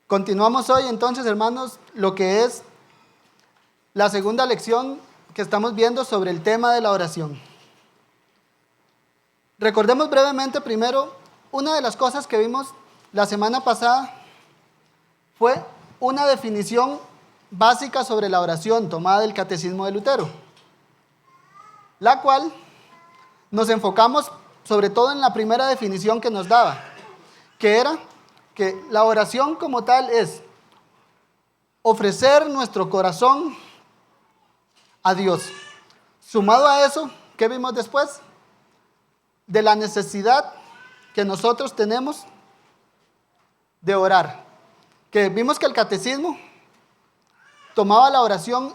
Continuamos hoy entonces, hermanos, lo que es la segunda lección que estamos viendo sobre el tema de la oración. Recordemos brevemente primero, una de las cosas que vimos la semana pasada fue una definición básica sobre la oración tomada del Catecismo de Lutero, la cual nos enfocamos sobre todo en la primera definición que nos daba, que era que la oración como tal es ofrecer nuestro corazón a Dios. Sumado a eso, ¿qué vimos después? De la necesidad que nosotros tenemos de orar. Que vimos que el catecismo tomaba la oración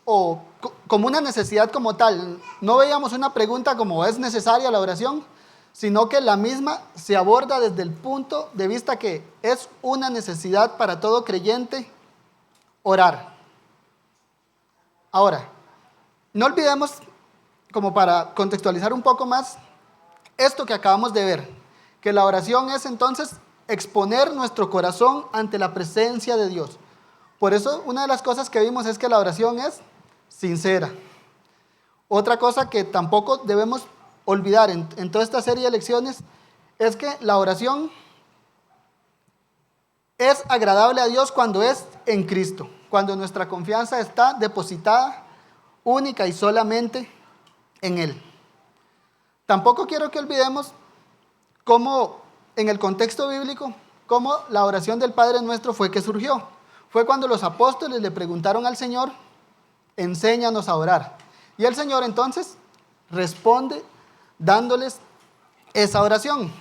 como una necesidad como tal. No veíamos una pregunta como ¿es necesaria la oración?, sino que la misma se aborda desde el punto de vista que es una necesidad para todo creyente orar. Ahora, no olvidemos, como para contextualizar un poco más, esto que acabamos de ver, que la oración es entonces exponer nuestro corazón ante la presencia de Dios. Por eso, una de las cosas que vimos es que la oración es sincera. Otra cosa que tampoco debemos olvidar en toda esta serie de lecciones es que la oración es agradable a Dios cuando es en Cristo, cuando nuestra confianza está depositada única y solamente en Él. Tampoco quiero que olvidemos cómo, en el contexto bíblico, cómo la oración del Padre Nuestro fue que surgió. Fue cuando los apóstoles le preguntaron al Señor, enséñanos a orar. Y el Señor entonces responde dándoles esa oración.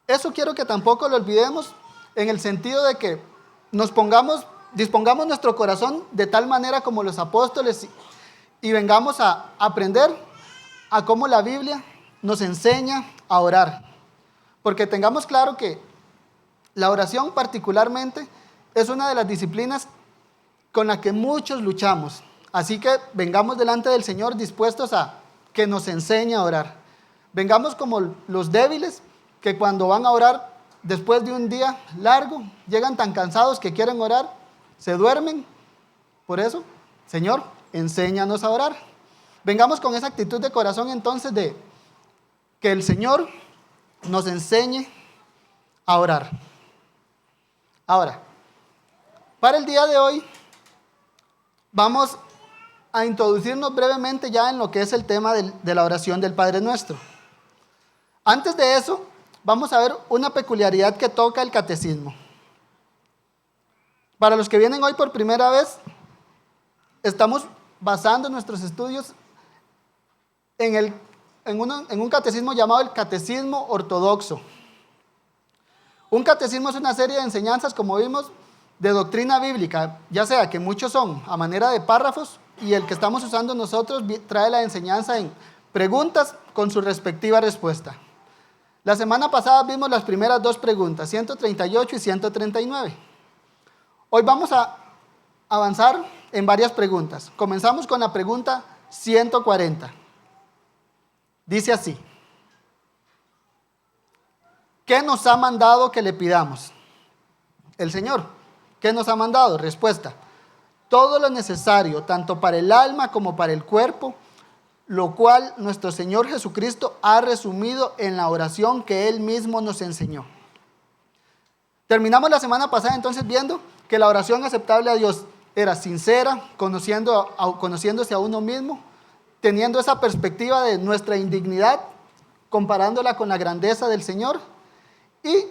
Eso quiero que tampoco lo olvidemos en el sentido de que dispongamos nuestro corazón de tal manera como los apóstoles y vengamos a aprender a cómo la Biblia nos enseña a orar. Porque tengamos claro que la oración particularmente es una de las disciplinas con la que muchos luchamos. Así que vengamos delante del Señor dispuestos a que nos enseñe a orar. Vengamos como los débiles que cuando van a orar después de un día largo, llegan tan cansados que quieren orar, se duermen. Por eso, Señor, enséñanos a orar. Vengamos con esa actitud de corazón entonces de que el Señor nos enseñe a orar. Ahora, para el día de hoy, vamos a introducirnos brevemente ya en lo que es el tema de la oración del Padre Nuestro. Antes de eso, vamos a ver una peculiaridad que toca el catecismo. Para los que vienen hoy por primera vez, estamos basando nuestros estudios en un catecismo llamado el Catecismo Ortodoxo. Un catecismo es una serie de enseñanzas, como vimos, de doctrina bíblica, ya sea que muchos son a manera de párrafos y el que estamos usando nosotros trae la enseñanza en preguntas con su respectiva respuesta. La semana pasada vimos las primeras dos preguntas, 138 y 139. Hoy vamos a avanzar en varias preguntas. Comenzamos con la pregunta 140. Dice así: ¿qué nos ha mandado que le pidamos? El Señor. ¿Qué nos ha mandado? Respuesta: todo lo necesario, tanto para el alma como para el cuerpo, lo cual nuestro Señor Jesucristo ha resumido en la oración que Él mismo nos enseñó. Terminamos la semana pasada entonces viendo que la oración aceptable a Dios era sincera, conociéndose a uno mismo, teniendo esa perspectiva de nuestra indignidad, comparándola con la grandeza del Señor, y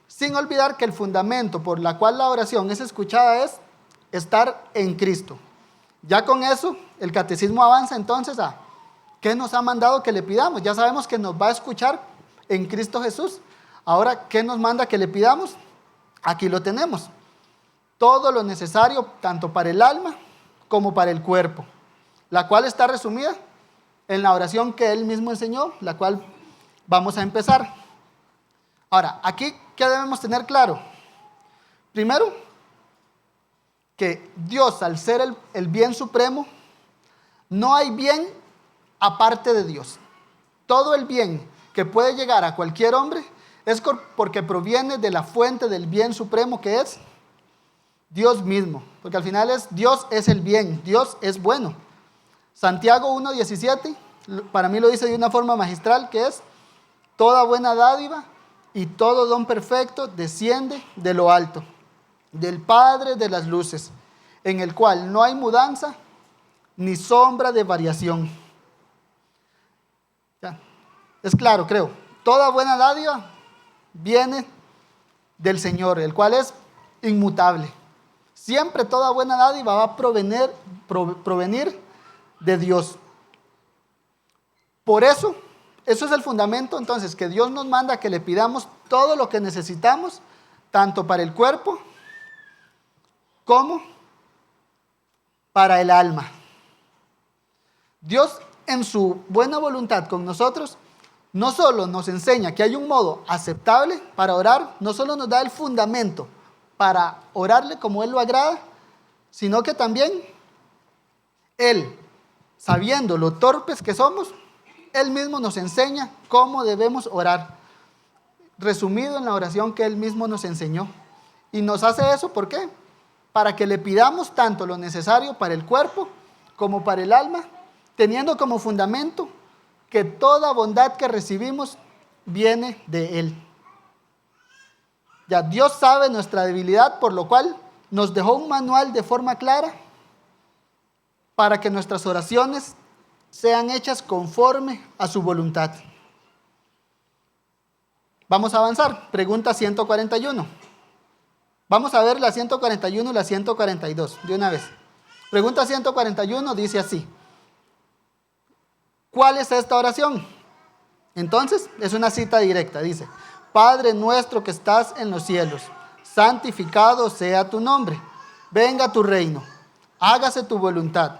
sin olvidar que el fundamento por la cual la oración es escuchada es estar en Cristo. Ya con eso, el catecismo avanza entonces a ¿qué nos ha mandado que le pidamos? Ya sabemos que nos va a escuchar en Cristo Jesús. Ahora, ¿qué nos manda que le pidamos? Aquí lo tenemos. Todo lo necesario, tanto para el alma como para el cuerpo, la cual está resumida en la oración que Él mismo enseñó, la cual vamos a empezar. Ahora, aquí, ¿qué debemos tener claro? Primero, que Dios, al ser el bien supremo, no hay bien aparte de Dios. Todo el bien que puede llegar a cualquier hombre es porque proviene de la fuente del bien supremo que es Dios mismo, porque al final Dios es el bien, Dios es bueno. Santiago 1:17, para mí lo dice de una forma magistral, que es: toda buena dádiva y todo don perfecto desciende de lo alto, del Padre de las luces, en el cual no hay mudanza ni sombra de variación. Ya, es claro, creo. Toda buena dádiva viene del Señor, el cual es inmutable. Siempre toda buena dádiva va a provenir de Dios. Por eso es el fundamento entonces que Dios nos manda que le pidamos todo lo que necesitamos, tanto para el cuerpo como para el alma. Dios, en su buena voluntad con nosotros, no solo nos enseña que hay un modo aceptable para orar, no solo nos da el fundamento para orarle como Él lo agrada, sino que también Él, sabiendo lo torpes que somos, Él mismo nos enseña cómo debemos orar, resumido en la oración que Él mismo nos enseñó. Y nos hace eso, ¿por qué? Para que le pidamos tanto lo necesario para el cuerpo como para el alma, teniendo como fundamento que toda bondad que recibimos viene de Él. Ya Dios sabe nuestra debilidad, por lo cual nos dejó un manual de forma clara para que nuestras oraciones sean hechas conforme a su voluntad. Vamos a avanzar. Pregunta 141. Vamos a ver la 141 y la 142 de una vez. Pregunta 141 dice así: ¿cuál es esta oración? Entonces, es una cita directa. Dice: Padre nuestro que estás en los cielos, santificado sea tu nombre. Venga tu reino. Hágase tu voluntad,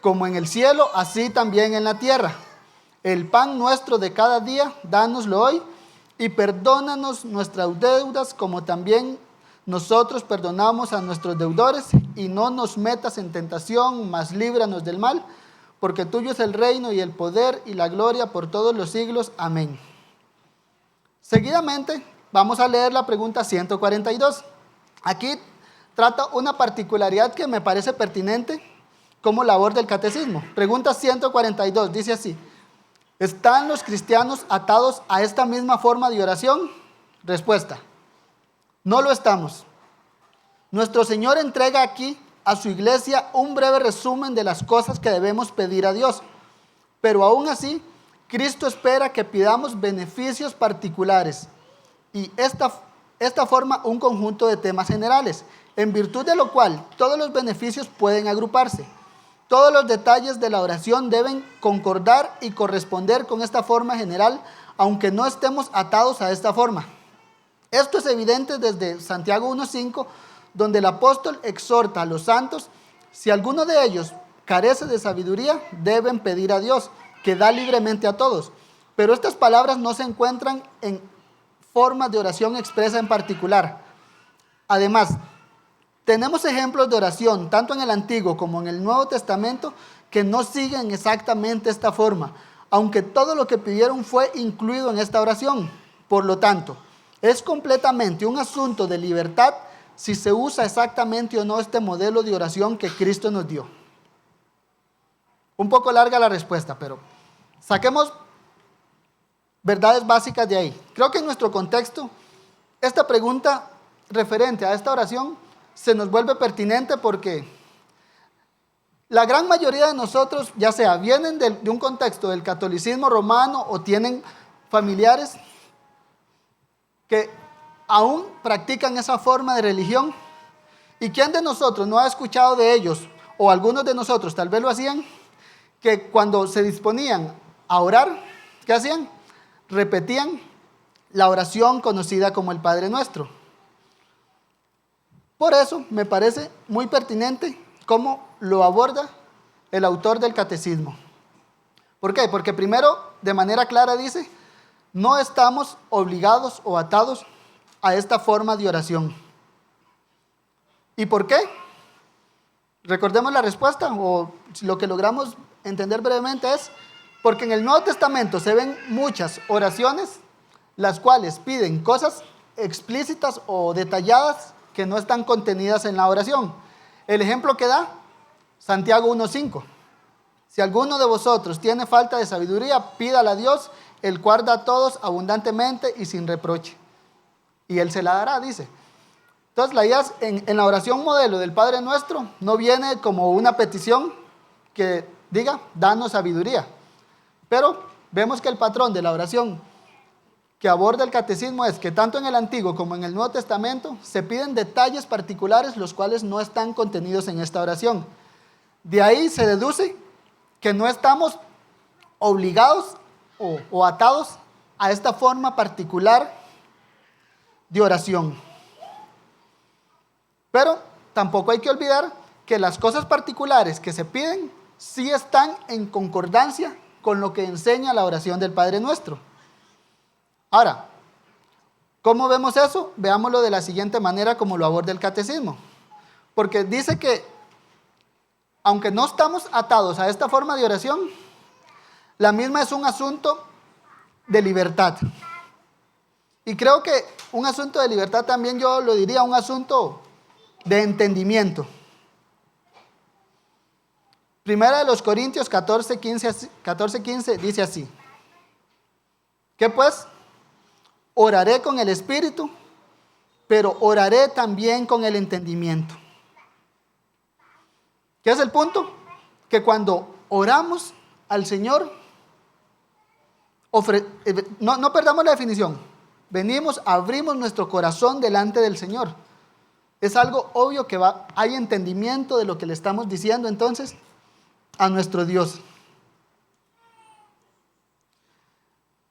como en el cielo, así también en la tierra. El pan nuestro de cada día, dánoslo hoy, y perdónanos nuestras deudas, como también nosotros perdonamos a nuestros deudores, y no nos metas en tentación, mas líbranos del mal, porque tuyo es el reino y el poder y la gloria por todos los siglos. Amén. Seguidamente vamos a leer la pregunta 142. Aquí trata una particularidad que me parece pertinente como labor del catecismo. Pregunta 142, dice así: ¿están los cristianos atados a esta misma forma de oración? Respuesta: no lo estamos. Nuestro Señor entrega aquí a su iglesia un breve resumen de las cosas que debemos pedir a Dios, pero aún así Cristo espera que pidamos beneficios particulares y esta forma un conjunto de temas generales, en virtud de lo cual todos los beneficios pueden agruparse. Todos los detalles de la oración deben concordar y corresponder con esta forma general, aunque no estemos atados a esta forma. Esto es evidente desde Santiago 1:5, donde el apóstol exhorta a los santos: si alguno de ellos carece de sabiduría, deben pedir a Dios, que da libremente a todos. Pero estas palabras no se encuentran en formas de oración expresa en particular. Además, tenemos ejemplos de oración, tanto en el Antiguo como en el Nuevo Testamento, que no siguen exactamente esta forma, aunque todo lo que pidieron fue incluido en esta oración. Por lo tanto, es completamente un asunto de libertad si se usa exactamente o no este modelo de oración que Cristo nos dio. Un poco larga la respuesta, pero saquemos verdades básicas de ahí. Creo que en nuestro contexto, esta pregunta referente a esta oración se nos vuelve pertinente porque la gran mayoría de nosotros, ya sea vienen de un contexto del catolicismo romano o tienen familiares que aún practican esa forma de religión. ¿Y quién de nosotros no ha escuchado de ellos, o algunos de nosotros tal vez lo hacían, que cuando se disponían a orar, ¿qué hacían? Repetían la oración conocida como el Padre Nuestro. Por eso me parece muy pertinente cómo lo aborda el autor del catecismo. ¿Por qué? Porque primero, de manera clara dice: no estamos obligados o atados a esta forma de oración. ¿Y por qué? Recordemos la respuesta, o lo que logramos entender brevemente es porque en el Nuevo Testamento se ven muchas oraciones las cuales piden cosas explícitas o detalladas que no están contenidas en la oración. El ejemplo que da Santiago 1:5. Si alguno de vosotros tiene falta de sabiduría, pídala a Dios, el cual da a todos abundantemente y sin reproche, y Él se la dará, dice. Entonces la idea es, en la oración modelo del Padre Nuestro, no viene como una petición que diga, danos sabiduría. Pero vemos que el patrón de la oración que aborda el catecismo es que tanto en el Antiguo como en el Nuevo Testamento se piden detalles particulares los cuales no están contenidos en esta oración. De ahí se deduce que no estamos obligados o atados a esta forma particular de oración. Pero tampoco hay que olvidar que las cosas particulares que se piden sí están en concordancia con lo que enseña la oración del Padre Nuestro. Ahora, ¿cómo vemos eso? Veámoslo de la siguiente manera como lo aborda el catecismo. Porque dice que, aunque no estamos atados a esta forma de oración, la misma es un asunto de libertad. Y creo que un asunto de libertad también yo lo diría un asunto de entendimiento. Primera de los Corintios 14:15 dice así: ¿qué pues? Oraré con el espíritu, pero oraré también con el entendimiento. ¿Qué es el punto? Que cuando oramos al Señor, no perdamos la definición. Venimos, abrimos nuestro corazón delante del Señor. Es algo obvio que hay entendimiento de lo que le estamos diciendo entonces a nuestro Dios.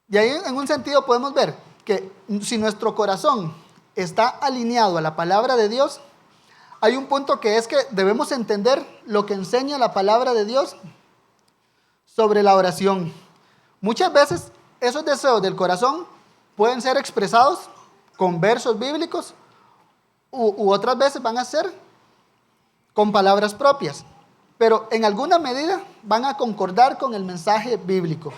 Y ahí en un sentido podemos ver que si nuestro corazón está alineado a la palabra de Dios, hay un punto que es que debemos entender lo que enseña la palabra de Dios sobre la oración. Muchas veces esos deseos del corazón pueden ser expresados con versos bíblicos u otras veces van a ser con palabras propias, pero en alguna medida van a concordar con el mensaje bíblico.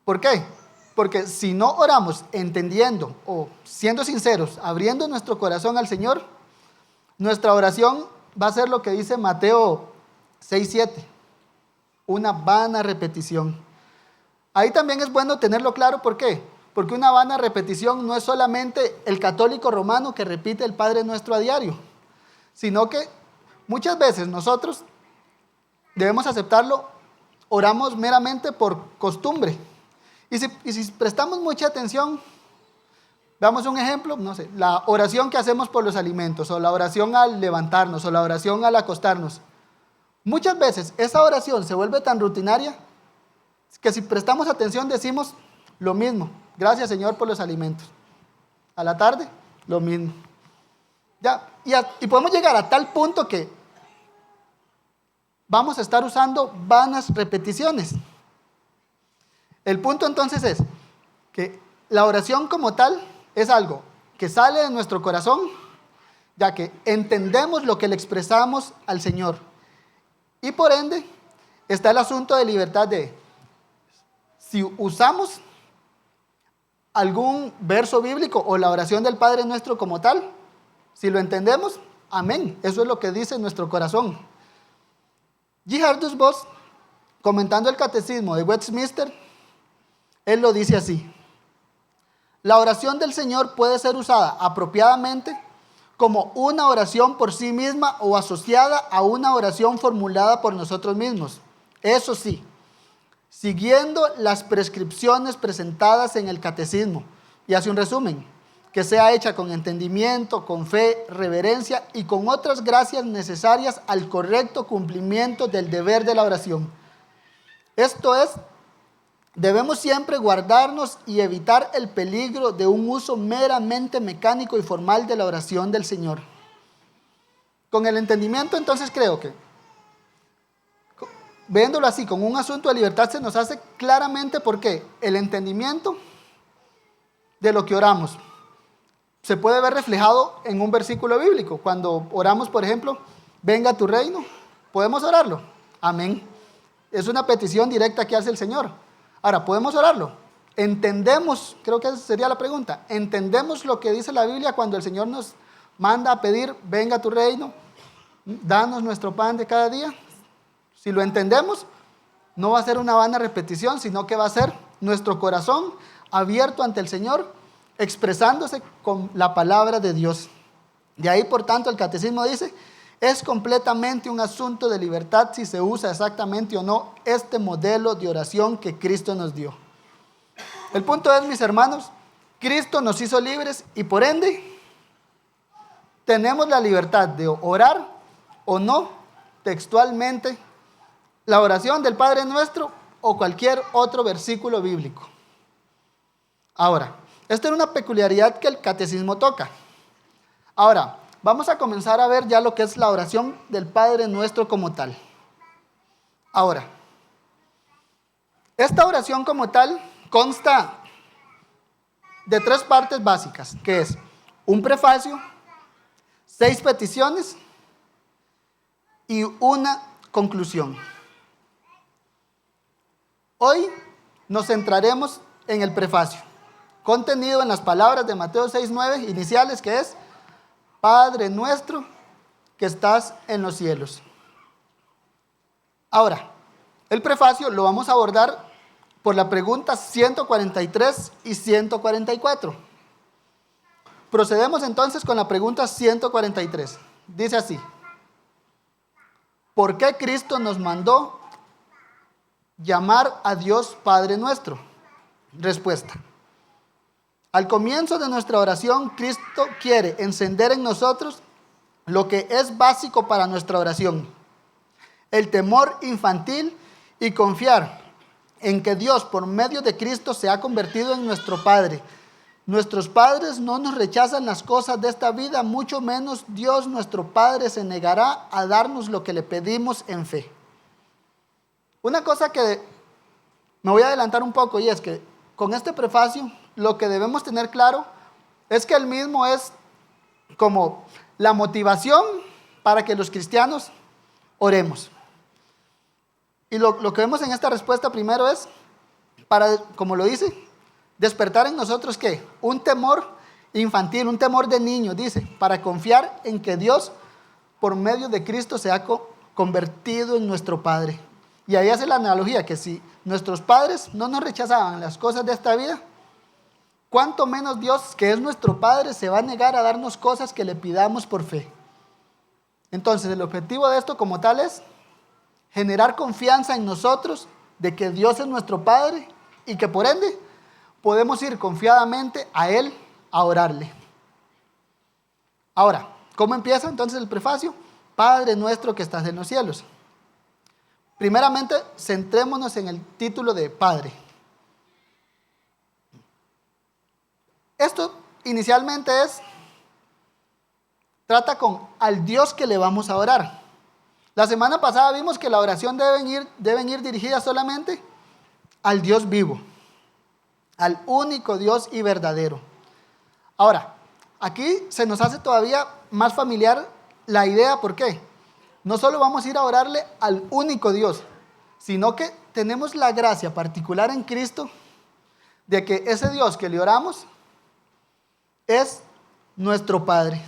¿Por qué? Porque si no oramos entendiendo o siendo sinceros, abriendo nuestro corazón al Señor, nuestra oración va a ser lo que dice Mateo 6:7, una vana repetición. Ahí también es bueno tenerlo claro. ¿Por qué? Porque una vana repetición no es solamente el católico romano que repite el Padre Nuestro a diario, sino que muchas veces nosotros debemos aceptarlo, oramos meramente por costumbre. Y si prestamos mucha atención, damos un ejemplo, no sé, la oración que hacemos por los alimentos, o la oración al levantarnos, o la oración al acostarnos. Muchas veces esa oración se vuelve tan rutinaria que si prestamos atención decimos lo mismo. Gracias, Señor, por los alimentos. A la tarde, lo mismo. Y podemos llegar a tal punto que vamos a estar usando vanas repeticiones. El punto entonces es que la oración como tal es algo que sale de nuestro corazón, ya que entendemos lo que le expresamos al Señor. Y por ende está el asunto de libertad de, si usamos algún verso bíblico o la oración del Padre Nuestro como tal, si lo entendemos, amén. Eso es lo que dice nuestro corazón. Gerhardus Voss, comentando el catecismo de Westminster, él lo dice así: la oración del Señor puede ser usada apropiadamente como una oración por sí misma o asociada a una oración formulada por nosotros mismos. Eso sí, siguiendo las prescripciones presentadas en el catecismo. Y hace un resumen: que sea hecha con entendimiento, con fe, reverencia y con otras gracias necesarias al correcto cumplimiento del deber de la oración. Esto es, debemos siempre guardarnos y evitar el peligro de un uso meramente mecánico y formal de la oración del Señor. Con el entendimiento, entonces creo que, viéndolo así, como un asunto de libertad, se nos hace claramente por qué el entendimiento de lo que oramos se puede ver reflejado en un versículo bíblico. Cuando oramos, por ejemplo, venga tu reino, ¿podemos orarlo? Amén. Es una petición directa que hace el Señor. Ahora, ¿podemos orarlo? ¿Entendemos? Creo que esa sería la pregunta. ¿Entendemos lo que dice la Biblia cuando el Señor nos manda a pedir, venga a tu reino, danos nuestro pan de cada día? Si lo entendemos, no va a ser una vana repetición, sino que va a ser nuestro corazón abierto ante el Señor, expresándose con la palabra de Dios. De ahí, por tanto, el catecismo dice, es completamente un asunto de libertad si se usa exactamente o no este modelo de oración que Cristo nos dio. El punto es, mis hermanos, Cristo nos hizo libres y por ende tenemos la libertad de orar o no textualmente la oración del Padre Nuestro o cualquier otro versículo bíblico. Ahora, esta es una peculiaridad que el catecismo toca. Ahora, vamos a comenzar a ver ya lo que es la oración del Padre Nuestro como tal. Ahora, esta oración como tal consta de 3 partes básicas, que es un prefacio, 6 peticiones y una conclusión. Hoy nos centraremos en el prefacio, contenido en las palabras de Mateo 6:9 iniciales, que es: Padre nuestro que estás en los cielos. Ahora, el prefacio lo vamos a abordar por la pregunta 143 y 144. Procedemos entonces con la pregunta 143. Dice así: ¿por qué Cristo nos mandó llamar a Dios Padre nuestro? Respuesta: al comienzo de nuestra oración, Cristo quiere encender en nosotros lo que es básico para nuestra oración: el temor infantil y confiar en que Dios, por medio de Cristo, se ha convertido en nuestro Padre. Nuestros padres no nos rechazan las cosas de esta vida, mucho menos Dios, nuestro Padre, se negará a darnos lo que le pedimos en fe. Una cosa que me voy a adelantar un poco, y es que con este prefacio lo que debemos tener claro es que el mismo es como la motivación para que los cristianos oremos. Y lo que vemos en esta respuesta primero es para, como lo dice, despertar en nosotros ¿qué? Un temor infantil, un temor de niño, dice, para confiar en que Dios, por medio de Cristo, se ha convertido en nuestro Padre. Y ahí hace la analogía que si nuestros padres no nos rechazaban las cosas de esta vida, cuánto menos Dios, que es nuestro Padre, se va a negar a darnos cosas que le pidamos por fe. Entonces, el objetivo de esto como tal es generar confianza en nosotros de que Dios es nuestro Padre y que por ende podemos ir confiadamente a Él a orarle. Ahora, ¿cómo empieza entonces el prefacio? Padre nuestro que estás en los cielos. Primeramente, centrémonos en el título de Padre. Esto inicialmente trata con al Dios que le vamos a orar. La semana pasada vimos que la oración deben ir dirigidas solamente al Dios vivo, al único Dios y verdadero. Ahora, aquí se nos hace todavía más familiar la idea, ¿por qué? No solo vamos a ir a orarle al único Dios, sino que tenemos la gracia particular en Cristo de que ese Dios que le oramos es nuestro Padre.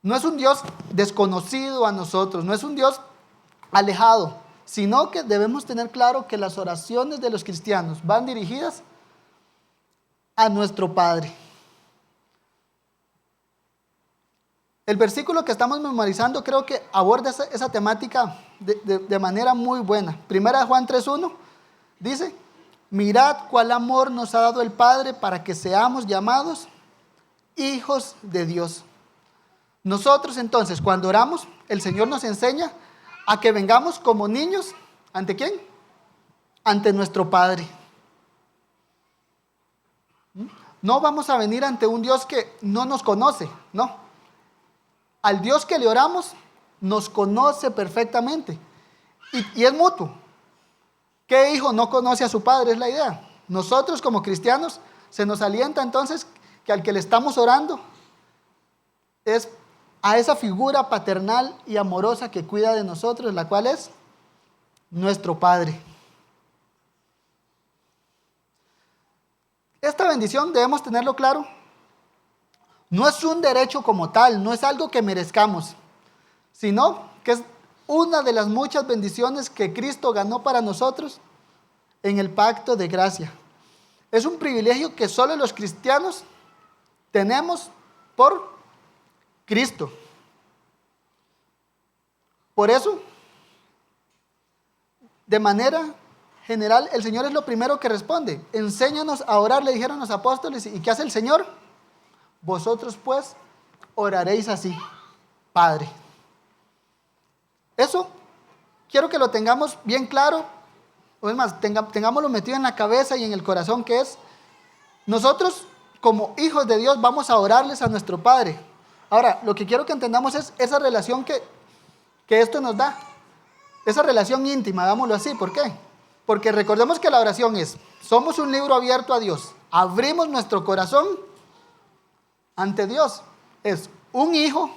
No es un Dios desconocido a nosotros, no es un Dios alejado, sino que debemos tener claro que las oraciones de los cristianos van dirigidas a nuestro Padre. El versículo que estamos memorizando creo que aborda esa temática de manera muy buena. Primera de Juan 3:1 dice: mirad cuál amor nos ha dado el Padre para que seamos llamados hijos de Dios. Nosotros entonces, cuando oramos, el Señor nos enseña a que vengamos como niños, ¿ante quién? Ante nuestro Padre. No vamos a venir ante un Dios que no nos conoce, no. Al Dios que le oramos, nos conoce perfectamente. Y es mutuo. ¿Qué hijo no conoce a su padre? Es la idea. Nosotros como cristianos, se nos alienta entonces que al que le estamos orando es a esa figura paternal y amorosa que cuida de nosotros, la cual es nuestro Padre. esta bendición, debemos tenerlo claro, no es un derecho como tal, no es algo que merezcamos, sino que es una de las muchas bendiciones que Cristo ganó para nosotros en el pacto de gracia. Es un privilegio que solo los cristianos tenemos por Cristo. Por eso, de manera general, el Señor es lo primero que responde. Enséñanos a orar, le dijeron los apóstoles. ¿Y qué hace el Señor? Vosotros pues oraréis así: Padre. Eso quiero que lo tengamos bien claro, o es más, tengámoslo metido en la cabeza y en el corazón, que es, nosotros como hijos de Dios vamos a orarles a nuestro Padre. Ahora, lo que quiero que entendamos es esa relación que esto nos da, esa relación íntima, digámoslo así. ¿Por qué? Porque recordemos que la oración es, somos un libro abierto a Dios, abrimos nuestro corazón ante Dios. Es un hijo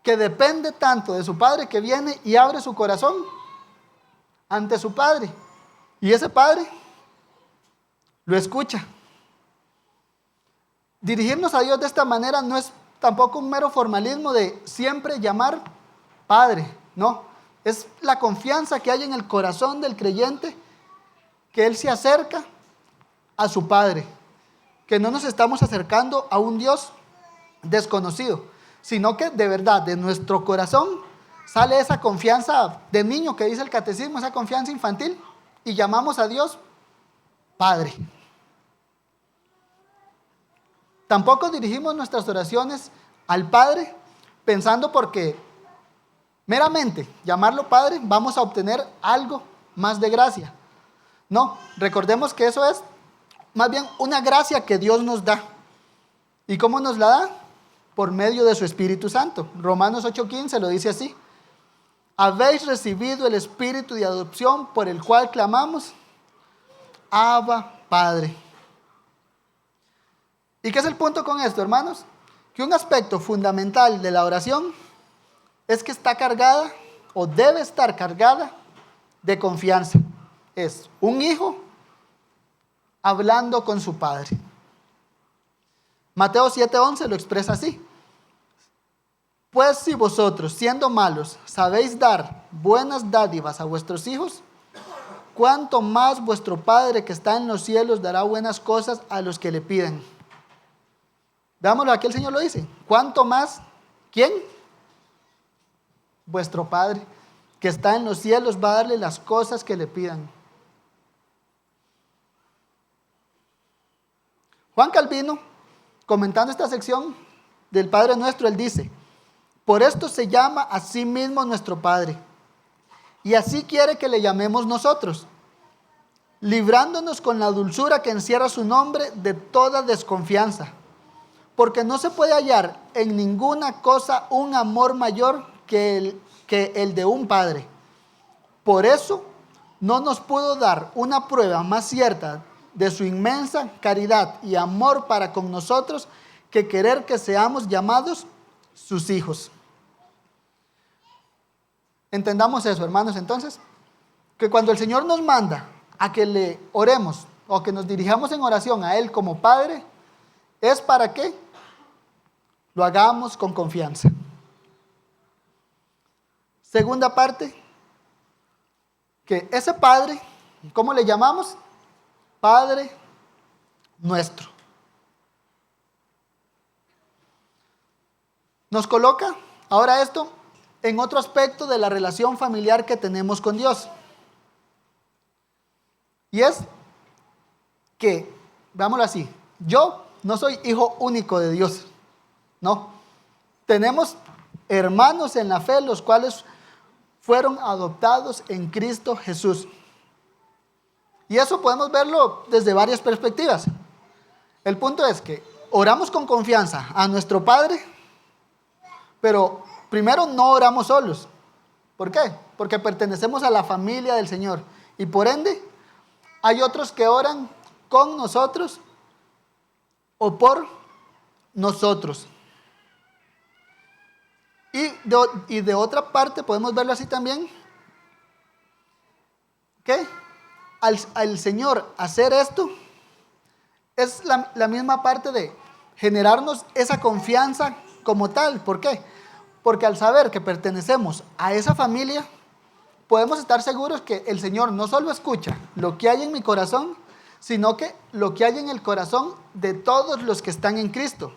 que depende tanto de su padre, que viene y abre su corazón ante su padre, y ese padre lo escucha. Dirigirnos a Dios de esta manera no es tampoco un mero formalismo de siempre llamar Padre, no, es la confianza que hay en el corazón del creyente, que él se acerca a su Padre, que no nos estamos acercando a un Dios desconocido, sino que de verdad de nuestro corazón sale esa confianza de niño que dice el catecismo, esa confianza infantil, y llamamos a Dios Padre. Tampoco dirigimos nuestras oraciones al Padre pensando porque meramente llamarlo Padre vamos a obtener algo más de gracia. No, recordemos que eso es más bien una gracia que Dios nos da. ¿Y cómo nos la da? Por medio de su Espíritu Santo. Romanos 8:15 lo dice así: habéis recibido el Espíritu de adopción por el cual clamamos: Abba, Padre. ¿Y qué es el punto con esto, hermanos? Que un aspecto fundamental de la oración es que está cargada, o debe estar cargada, de confianza. Es un hijo hablando con su padre. Mateo 7:11 lo expresa así: pues si vosotros, siendo malos, sabéis dar buenas dádivas a vuestros hijos, cuánto más vuestro Padre que está en los cielos dará buenas cosas a los que le piden. Veámoslo, aquí el Señor lo dice: cuánto más, ¿quién? Vuestro Padre que está en los cielos va a darle las cosas que le pidan. Juan Calvino, comentando esta sección del Padre Nuestro, él dice: por esto se llama a sí mismo nuestro Padre, y así quiere que le llamemos nosotros, librándonos con la dulzura que encierra su nombre de toda desconfianza, porque no se puede hallar en ninguna cosa un amor mayor que el de un padre. Por eso no nos pudo dar una prueba más cierta de su inmensa caridad y amor para con nosotros que querer que seamos llamados sus hijos. Entendamos eso, hermanos, entonces, que cuando el Señor nos manda a que le oremos o que nos dirijamos en oración a Él como Padre, es para que lo hagamos con confianza. Segunda parte, que ese Padre, ¿cómo le llamamos? Padre nuestro. Nos coloca ahora esto en otro aspecto de la relación familiar que tenemos con Dios. Y es que, veámoslo así, yo no soy hijo único de Dios, no. Tenemos hermanos en la fe, los cuales fueron adoptados en Cristo Jesús. Y eso podemos verlo desde varias perspectivas. El punto es que oramos con confianza a nuestro Padre, pero primero no oramos solos. ¿Por qué? Porque pertenecemos a la familia del Señor. Y por ende, hay otros que oran con nosotros o por nosotros. Y de otra parte podemos verlo así también, que al Señor hacer esto, es la misma parte de generarnos esa confianza como tal. ¿Por qué? Porque al saber que pertenecemos a esa familia, podemos estar seguros que el Señor no solo escucha lo que hay en mi corazón, sino que lo que hay en el corazón de todos los que están en Cristo.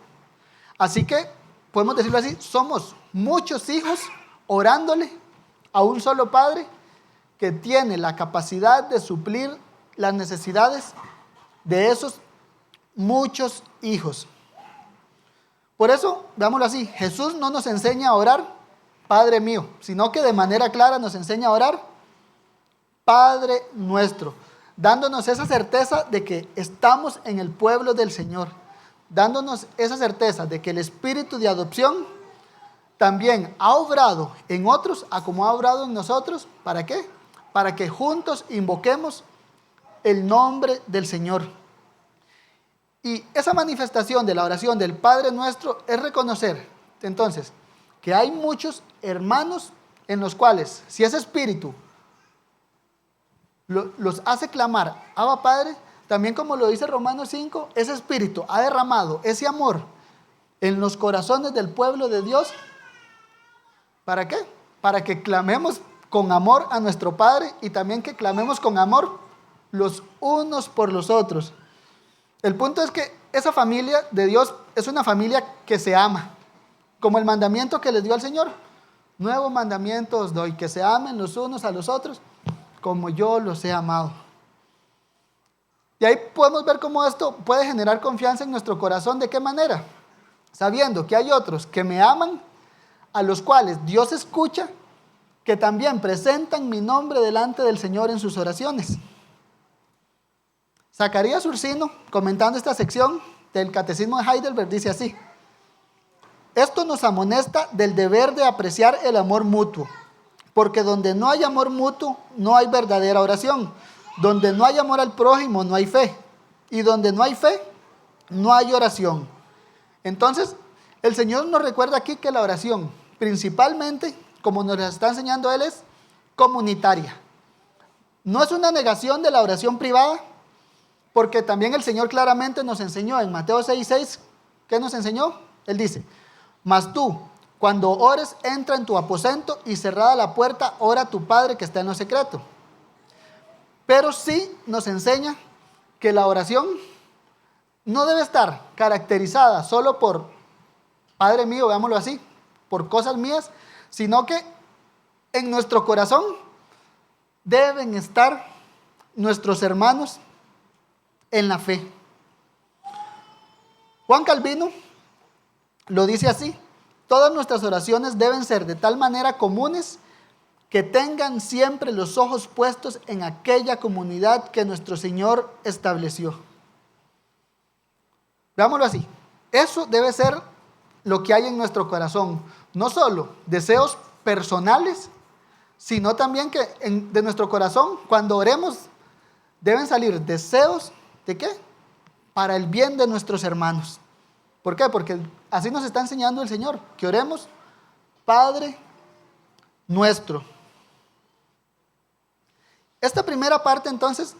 Así que, podemos decirlo así, somos muchos hijos orándole a un solo Padre que tiene la capacidad de suplir las necesidades de esos muchos hijos. Por eso, veámoslo así, Jesús no nos enseña a orar, Padre mío, sino que de manera clara nos enseña a orar, Padre nuestro, dándonos esa certeza de que estamos en el pueblo del Señor, dándonos esa certeza de que el espíritu de adopción también ha obrado en otros, a como ha obrado en nosotros. ¿Para qué? Para que juntos invoquemos el nombre del Señor. Y esa manifestación de la oración del Padre Nuestro es reconocer, entonces, que hay muchos hermanos en los cuales, si ese espíritu los hace clamar, Abba Padre, también como lo dice Romanos 5, ese espíritu ha derramado ese amor en los corazones del pueblo de Dios. ¿Para qué? Para que clamemos con amor a nuestro Padre y también que clamemos con amor los unos por los otros. El punto es que esa familia de Dios es una familia que se ama, como el mandamiento que les dio al Señor. Nuevo mandamiento os doy, que se amen los unos a los otros, como yo los he amado. Y ahí podemos ver cómo esto puede generar confianza en nuestro corazón. ¿De qué manera? Sabiendo que hay otros que me aman, a los cuales Dios escucha, que también presentan mi nombre delante del Señor en sus oraciones. Zacarías Ursino, comentando esta sección del Catecismo de Heidelberg, dice así: esto nos amonesta del deber de apreciar el amor mutuo, porque donde no hay amor mutuo, no hay verdadera oración. Donde no hay amor al prójimo, no hay fe. Y donde no hay fe, no hay oración. Entonces, el Señor nos recuerda aquí que la oración, principalmente, como nos la está enseñando Él, es comunitaria. No es una negación de la oración privada, porque también el Señor claramente nos enseñó en Mateo 6:6, ¿qué nos enseñó? Él dice: mas tú, cuando ores, entra en tu aposento y cerrada la puerta, ora a tu Padre que está en lo secreto. Pero sí nos enseña que la oración no debe estar caracterizada solo por Padre mío, veámoslo así, por cosas mías, sino que en nuestro corazón deben estar nuestros hermanos en la fe. Juan Calvino lo dice así: todas nuestras oraciones deben ser de tal manera comunes que tengan siempre los ojos puestos en aquella comunidad que nuestro Señor estableció. Veámoslo así, eso debe ser lo que hay en nuestro corazón, no solo deseos personales, sino también que de nuestro corazón, cuando oremos, deben salir deseos ¿de qué? Para el bien de nuestros hermanos. ¿Por qué? Porque así nos está enseñando el Señor, que oremos Padre nuestro. Esta primera parte, entonces,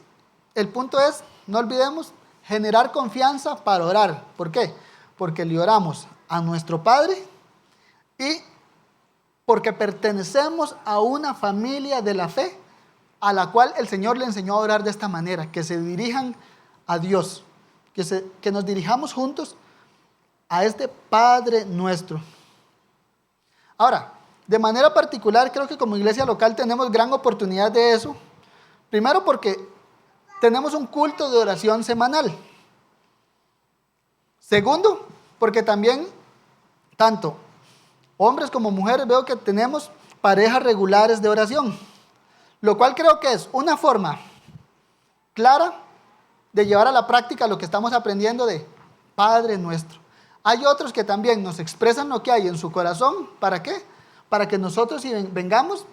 el punto es, no olvidemos, generar confianza para orar. ¿Por qué? Porque le oramos a nuestro Padre y porque pertenecemos a una familia de la fe a la cual el Señor le enseñó a orar de esta manera, que se dirijan a Dios, que nos dirijamos juntos a este Padre nuestro. Ahora, de manera particular, creo que como iglesia local tenemos gran oportunidad de eso. Primero porque tenemos un culto de oración semanal. Segundo, porque también, tanto hombres como mujeres, veo que tenemos parejas regulares de oración, lo cual creo que es una forma clara de llevar a la práctica lo que estamos aprendiendo de Padre nuestro. Hay otros que también nos expresan lo que hay en su corazón. ¿Para qué? Para que nosotros vengamos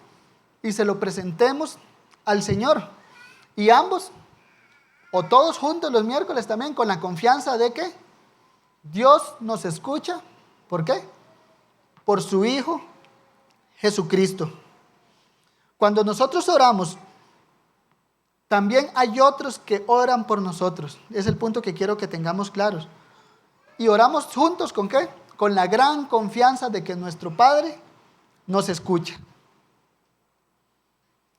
y se lo presentemos al Señor. Y ambos, o todos juntos los miércoles también, con la confianza de que Dios nos escucha. ¿Por qué? Por su Hijo Jesucristo. Cuando nosotros oramos también hay otros que oran por nosotros. Es el punto que quiero que tengamos claros. Y oramos juntos, ¿con qué? Con la gran confianza de que nuestro Padre nos escucha.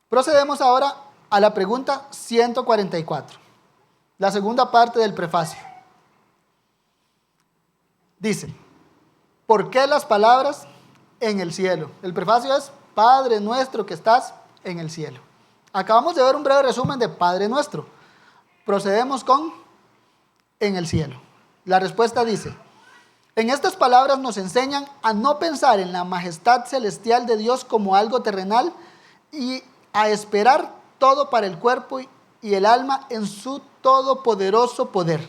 Procedemos ahora a la pregunta 144, la segunda parte del prefacio. Dice, ¿por qué las palabras en el cielo? El prefacio es, Padre nuestro que estás en el cielo. Acabamos de ver un breve resumen de Padre nuestro. Procedemos con en el cielo. La respuesta dice, en estas palabras nos enseñan a no pensar en la majestad celestial de Dios como algo terrenal y a esperar todo para el cuerpo y el alma en su todopoderoso poder.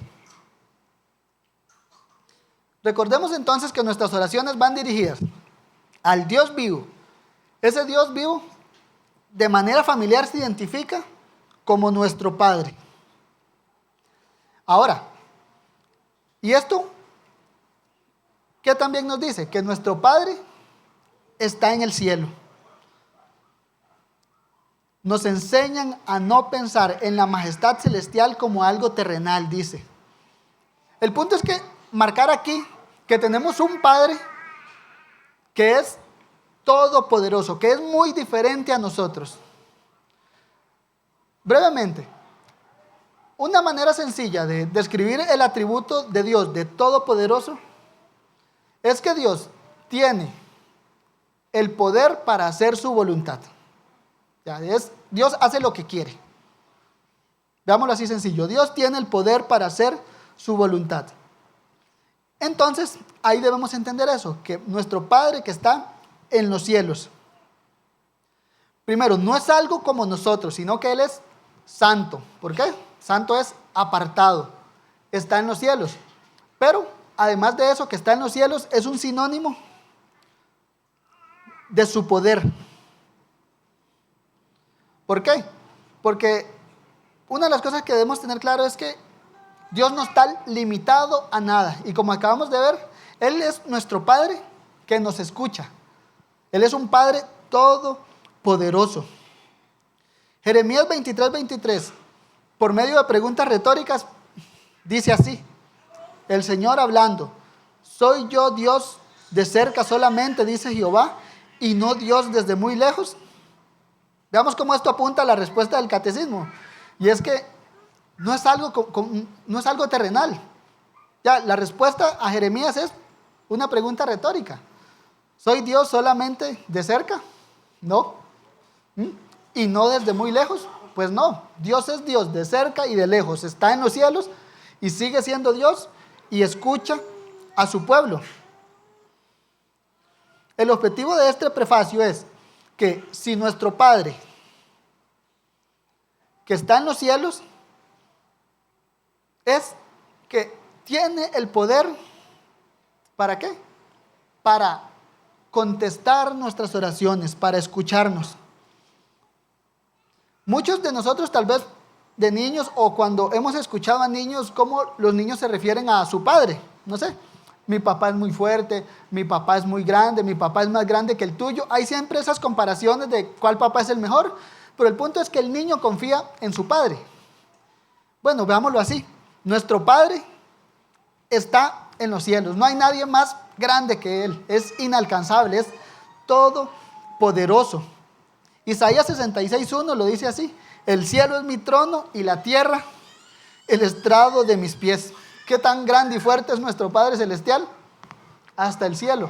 Recordemos entonces que nuestras oraciones van dirigidas al Dios vivo. Ese Dios vivo de manera familiar se identifica como nuestro Padre. Ahora, ¿y esto qué también nos dice? Que nuestro Padre está en el cielo. Nos enseñan a no pensar en la majestad celestial como algo terrenal, dice. El punto es que marcar aquí que tenemos un Padre que es todopoderoso, que es muy diferente a nosotros. Brevemente, una manera sencilla de describir el atributo de Dios de todopoderoso es que Dios tiene el poder para hacer su voluntad. Dios hace lo que quiere. Veámoslo así sencillo. Dios tiene el poder para hacer su voluntad. Entonces, ahí debemos entender eso, que nuestro Padre que está en los cielos, primero, no es algo como nosotros, sino que Él es santo. ¿Por qué? Santo es apartado, está en los cielos. Pero, además de eso, que está en los cielos, es un sinónimo de su poder. ¿Por qué? Porque una de las cosas que debemos tener claro es que Dios no está limitado a nada. Y como acabamos de ver, Él es nuestro Padre que nos escucha. Él es un Padre todopoderoso. Jeremías 23:23, por medio de preguntas retóricas, dice así, el Señor hablando, ¿soy yo Dios de cerca solamente, dice Jehová, y no Dios desde muy lejos? Veamos cómo esto apunta a la respuesta del catecismo. Y es que no es algo terrenal. Ya, la respuesta a Jeremías es una pregunta retórica. ¿Soy Dios solamente de cerca? No. ¿Y no desde muy lejos? Pues no. Dios es Dios de cerca y de lejos. Está en los cielos y sigue siendo Dios y escucha a su pueblo. El objetivo de este prefacio es que si nuestro Padre, que está en los cielos, es que tiene el poder, ¿para qué? Para contestar nuestras oraciones, para escucharnos. Muchos de nosotros tal vez de niños o cuando hemos escuchado a niños, cómo los niños se refieren a su padre, no sé. Mi papá es muy fuerte, mi papá es muy grande, mi papá es más grande que el tuyo. Hay siempre esas comparaciones de cuál papá es el mejor, pero el punto es que el niño confía en su padre. Bueno, veámoslo así. Nuestro Padre está en los cielos. No hay nadie más grande que Él. Es inalcanzable, es todopoderoso. Isaías 66:1 lo dice así. El cielo es mi trono y la tierra el estrado de mis pies. ¿Qué tan grande y fuerte es nuestro Padre Celestial? Hasta el cielo.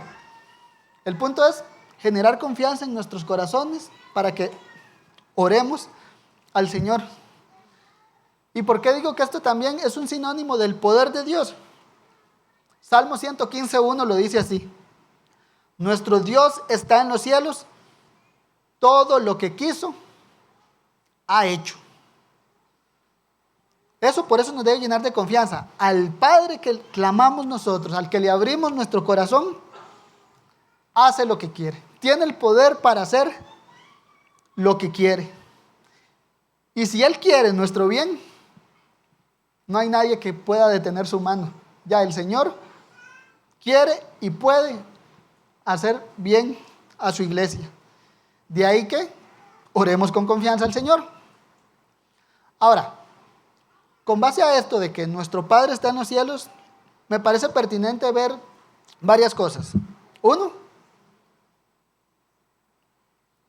El punto es generar confianza en nuestros corazones para que oremos al Señor. ¿Y por qué digo que esto también es un sinónimo del poder de Dios? Salmo 115:1 lo dice así. Nuestro Dios está en los cielos, todo lo que quiso, ha hecho. Por eso nos debe llenar de confianza. Al Padre que clamamos nosotros, al que le abrimos nuestro corazón, hace lo que quiere. Tiene el poder para hacer lo que quiere. Y si Él quiere nuestro bien, no hay nadie que pueda detener su mano. Ya el Señor quiere y puede hacer bien a su iglesia. De ahí que oremos con confianza al Señor. Ahora, con base a esto de que nuestro Padre está en los cielos, me parece pertinente ver varias cosas. Uno,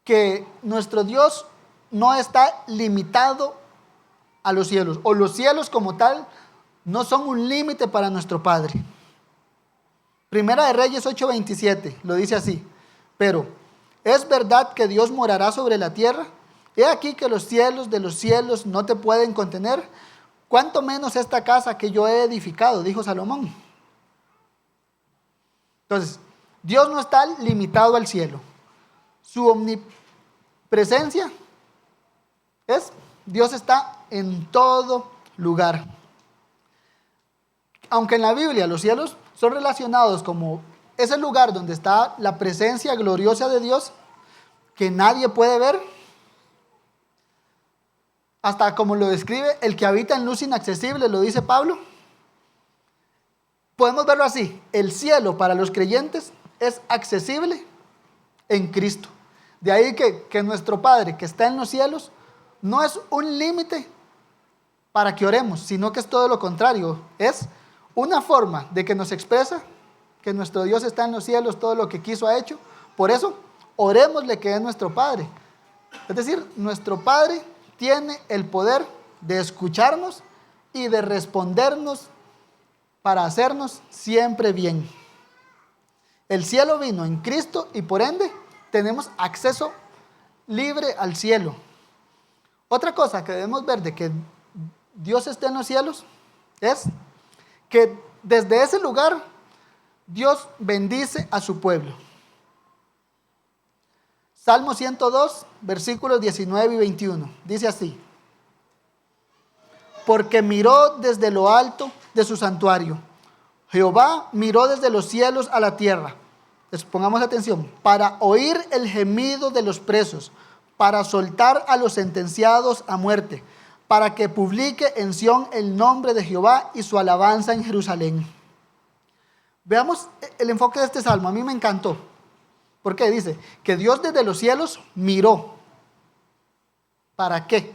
que nuestro Dios no está limitado a los cielos, o los cielos como tal no son un límite para nuestro Padre. Primera de Reyes 8:27 lo dice así: pero ¿es verdad que Dios morará sobre la tierra? He aquí que los cielos de los cielos no te pueden contener, cuánto menos esta casa que yo he edificado, dijo Salomón. Entonces, Dios no está limitado al cielo. Su omnipresencia es, Dios está en todo lugar. Aunque en la Biblia los cielos son relacionados como ese lugar donde está la presencia gloriosa de Dios que nadie puede ver, hasta como lo describe el que habita en luz inaccesible, lo dice Pablo. Podemos verlo así: el cielo para los creyentes es accesible en Cristo. De ahí que nuestro Padre que está en los cielos no es un límite para que oremos, sino que es todo lo contrario. Es una forma de que nos expresa que nuestro Dios está en los cielos, todo lo que quiso ha hecho. Por eso, orémosle que es nuestro Padre. Es decir, nuestro Padre tiene el poder de escucharnos y de respondernos para hacernos siempre bien. El cielo vino en Cristo y por ende tenemos acceso libre al cielo. Otra cosa que debemos ver de que Dios está en los cielos es que desde ese lugar Dios bendice a su pueblo. Salmo 102, versículos 19 y 21, dice así: porque miró desde lo alto de su santuario, Jehová miró desde los cielos a la tierra. Pongamos atención: para oír el gemido de los presos, para soltar a los sentenciados a muerte, para que publique en Sión el nombre de Jehová y su alabanza en Jerusalén. Veamos el enfoque de este salmo, a mí me encantó. Porque dice que Dios desde los cielos miró. ¿Para qué?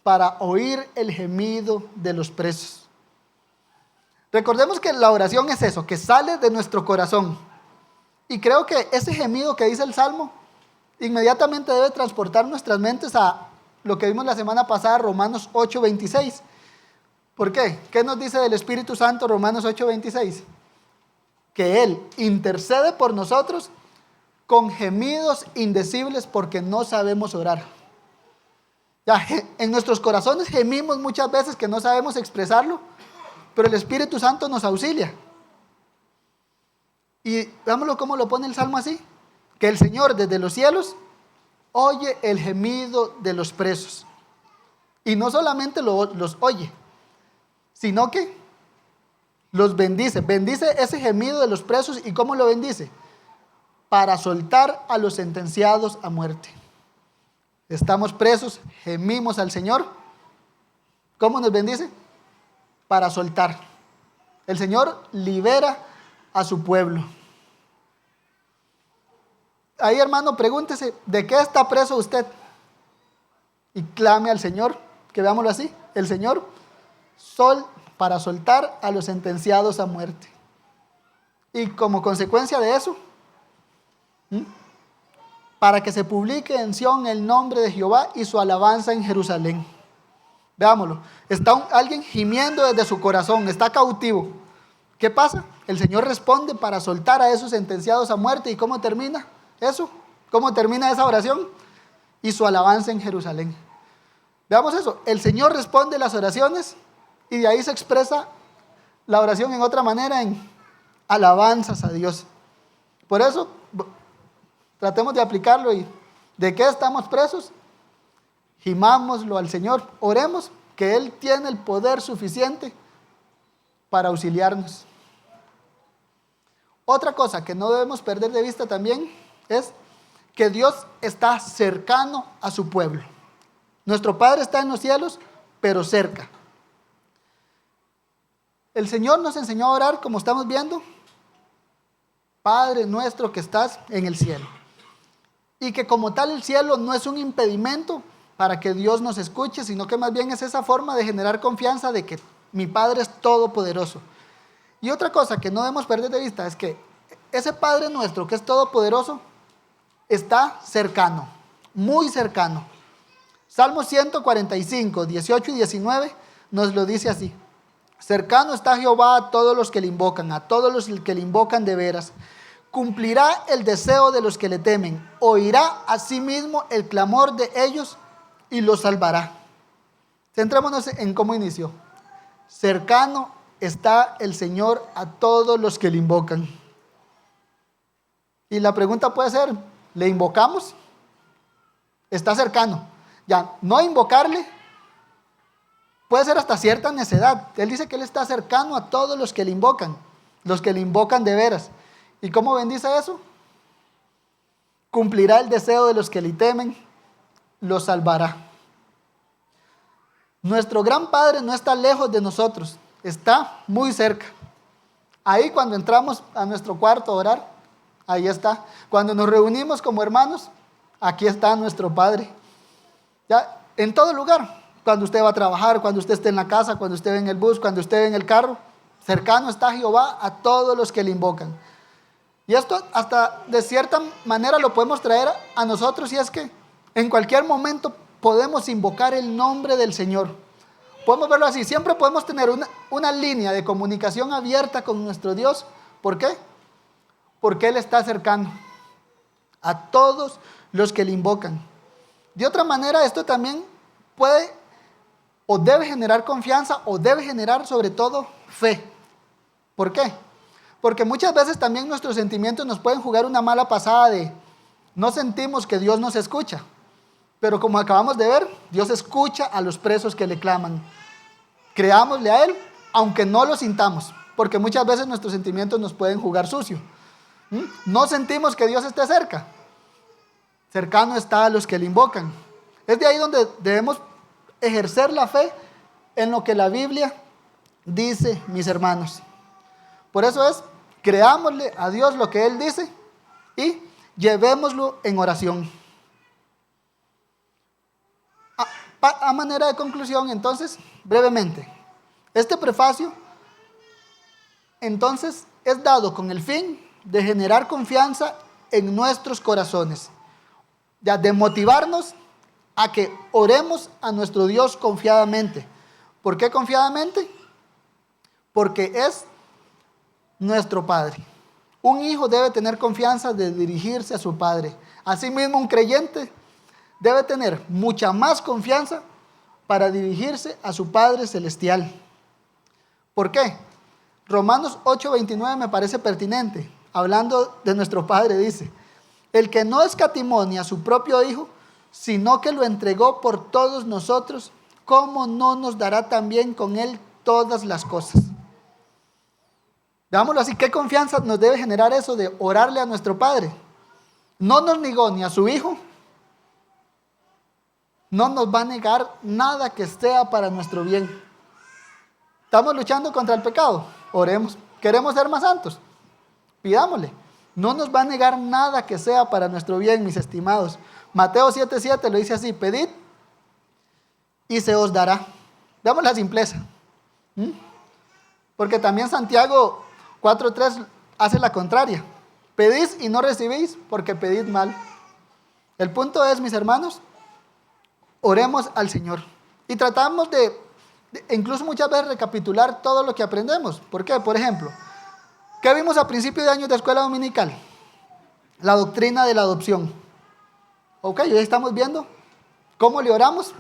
Para oír el gemido de los presos. Recordemos que la oración es eso, que sale de nuestro corazón. Y creo que ese gemido que dice el Salmo inmediatamente debe transportar nuestras mentes a lo que vimos la semana pasada, Romanos 8:26. ¿Por qué? ¿Qué nos dice del Espíritu Santo Romanos 8:26? Que Él intercede por nosotros con gemidos indecibles porque no sabemos orar. Ya, en nuestros corazones gemimos muchas veces que no sabemos expresarlo, pero el Espíritu Santo nos auxilia. Y veámoslo cómo lo pone el Salmo así: que el Señor desde los cielos oye el gemido de los presos. Y no solamente los oye, sino que los bendice. Bendice ese gemido de los presos. ¿Y cómo lo bendice? Para soltar a los sentenciados a muerte. Estamos presos, gemimos al Señor. ¿Cómo nos bendice? Para soltar. El Señor libera a su pueblo. Ahí, hermano, pregúntese, ¿de qué está preso usted? Y clame al Señor, que veámoslo así: el Señor para soltar a los sentenciados a muerte. Y como consecuencia de eso, para que se publique en Sión el nombre de Jehová y su alabanza en Jerusalén. Veámoslo. Está alguien gimiendo desde su corazón, está cautivo. ¿Qué pasa? El Señor responde para soltar a esos sentenciados a muerte. ¿Y cómo termina eso? ¿Cómo termina esa oración? Y su alabanza en Jerusalén. Veamos eso. El Señor responde las oraciones y de ahí se expresa la oración en otra manera, en alabanzas a Dios. Por eso, tratemos de aplicarlo. ¿Y de qué estamos presos? Gimámoslo al Señor, oremos, que Él tiene el poder suficiente para auxiliarnos. Otra cosa que no debemos perder de vista también es que Dios está cercano a su pueblo. Nuestro Padre está en los cielos, pero cerca. El Señor nos enseñó a orar, como estamos viendo: Padre nuestro que estás en el cielo. Y que como tal el cielo no es un impedimento para que Dios nos escuche, sino que más bien es esa forma de generar confianza de que mi Padre es todopoderoso. Y otra cosa que no debemos perder de vista es que ese Padre nuestro que es todopoderoso está cercano, muy cercano. Salmo 145, 18 y 19 nos lo dice así: cercano está Jehová a todos los que le invocan, a todos los que le invocan de veras. Cumplirá el deseo de los que le temen, oirá a sí mismo el clamor de ellos y los salvará. Centrémonos en cómo inició. Cercano está el Señor a todos los que le invocan. Y la pregunta puede ser, ¿le invocamos? Está cercano. Ya, no invocarle puede ser hasta cierta necedad. Él dice que Él está cercano a todos los que le invocan de veras. ¿Y cómo bendice eso? Cumplirá el deseo de los que le temen, los salvará. Nuestro gran Padre no está lejos de nosotros, está muy cerca. Ahí cuando entramos a nuestro cuarto a orar, ahí está. Cuando nos reunimos como hermanos, aquí está nuestro Padre. Ya, en todo lugar, cuando usted va a trabajar, cuando usted esté en la casa, cuando usted en el bus, cuando usted en el carro, cercano está Jehová a todos los que le invocan. Y esto hasta de cierta manera lo podemos traer a nosotros, y es que en cualquier momento podemos invocar el nombre del Señor. Podemos verlo así, siempre podemos tener una línea de comunicación abierta con nuestro Dios. ¿Por qué? Porque Él está cercano a todos los que le invocan. De otra manera, esto también puede o debe generar confianza, o debe generar sobre todo fe. ¿Por qué? Porque muchas veces también nuestros sentimientos nos pueden jugar una mala pasada de no sentimos que Dios nos escucha. Pero como acabamos de ver, Dios escucha a los presos que le claman. Creámosle a Él, aunque no lo sintamos, porque muchas veces nuestros sentimientos nos pueden jugar sucio. No sentimos que Dios esté cerca. Cercano está a los que le invocan. Es de ahí donde debemos ejercer la fe en lo que la Biblia dice, mis hermanos. Por eso es, creámosle a Dios lo que Él dice y llevémoslo en oración. A manera de conclusión, entonces, brevemente, este prefacio, entonces, es dado con el fin de generar confianza en nuestros corazones, ya de motivarnos a que oremos a nuestro Dios confiadamente. ¿Por qué confiadamente? Porque es nuestro Padre. Un hijo debe tener confianza de dirigirse a su Padre. Asimismo, un creyente debe tener mucha más confianza para dirigirse a su Padre Celestial. ¿Por qué? Romanos 8:29 me parece pertinente. Hablando de nuestro Padre, dice: el que no escatimó ni a su propio Hijo, sino que lo entregó por todos nosotros, ¿cómo no nos dará también con Él todas las cosas? Veámoslo así, ¿qué confianza nos debe generar eso de orarle a nuestro Padre? No nos negó ni a su Hijo, no nos va a negar nada que sea para nuestro bien. ¿Estamos luchando contra el pecado? Oremos. ¿Queremos ser más santos? Pidámosle. No nos va a negar nada que sea para nuestro bien, mis estimados. Mateo 7:7 lo dice así: pedid y se os dará. Veamos la simpleza. Porque también Santiago 4:3 hace la contraria. Pedís y no recibís porque pedid mal. El punto es, mis hermanos, oremos al Señor. Y tratamos de incluso muchas veces recapitular todo lo que aprendemos. ¿Por qué? Por ejemplo, ¿qué vimos a principio de año de escuela dominical? La doctrina de la adopción. Ok, hoy estamos viendo cómo le oramos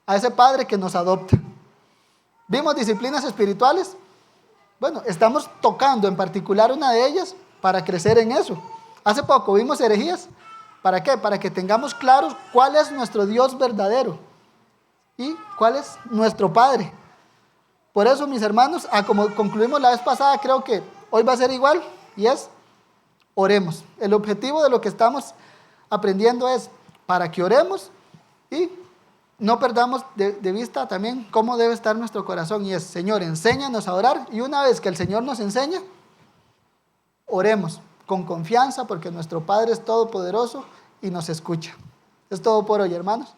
a ese Padre que nos adopta. Vimos disciplinas espirituales. Bueno, estamos tocando en particular una de ellas para crecer en eso. Hace poco vimos herejías. ¿Para qué? Para que tengamos claros cuál es nuestro Dios verdadero y cuál es nuestro Padre. Por eso, mis hermanos, como concluimos la vez pasada, creo que hoy va a ser igual, y es: oremos. El objetivo de lo que estamos aprendiendo es para que oremos y no perdamos de vista también cómo debe estar nuestro corazón, y es: Señor, enséñanos a orar. Y una vez que el Señor nos enseña, oremos con confianza, porque nuestro Padre es todopoderoso y nos escucha. Es todo por hoy, hermanos.